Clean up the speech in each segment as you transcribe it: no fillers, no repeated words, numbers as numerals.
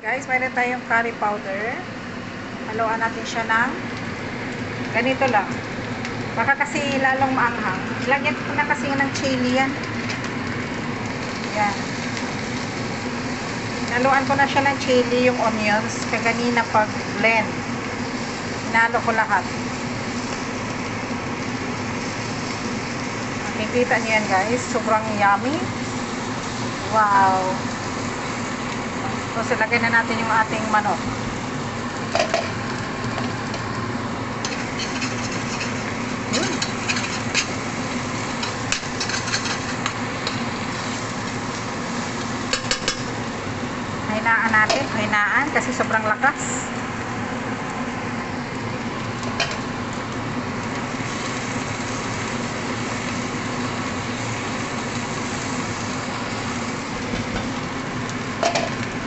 Guys, mayroon tayong curry powder. Haluan natin siya ng ganito lang. Baka kasi lalong maanghang. Lagyan ko na kasi ng chili yan. Yan. Haluan ko na siya ng chili, yung onions. Kaganina pag blend. Hinalo ko lahat. Makikita niyo yan guys. Sobrang yummy. Wow. So, ilagay na natin yung ating manok. Hinaan natin, hinaan kasi sobrang lakas.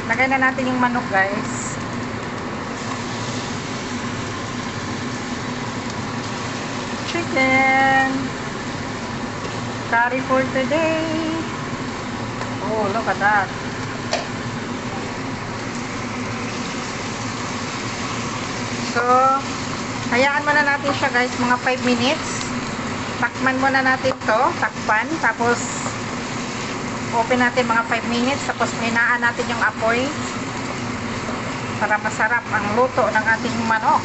Lagay na natin yung manok guys. Chicken curry for today. Oh, look at that. So, hayaan muna natin siya guys, mga 5 minutes. Takpan muna natin to, takpan, tapos open natin mga 5 minutes, tapos hinaan natin yung apoy para masarap ang luto ng ating manok.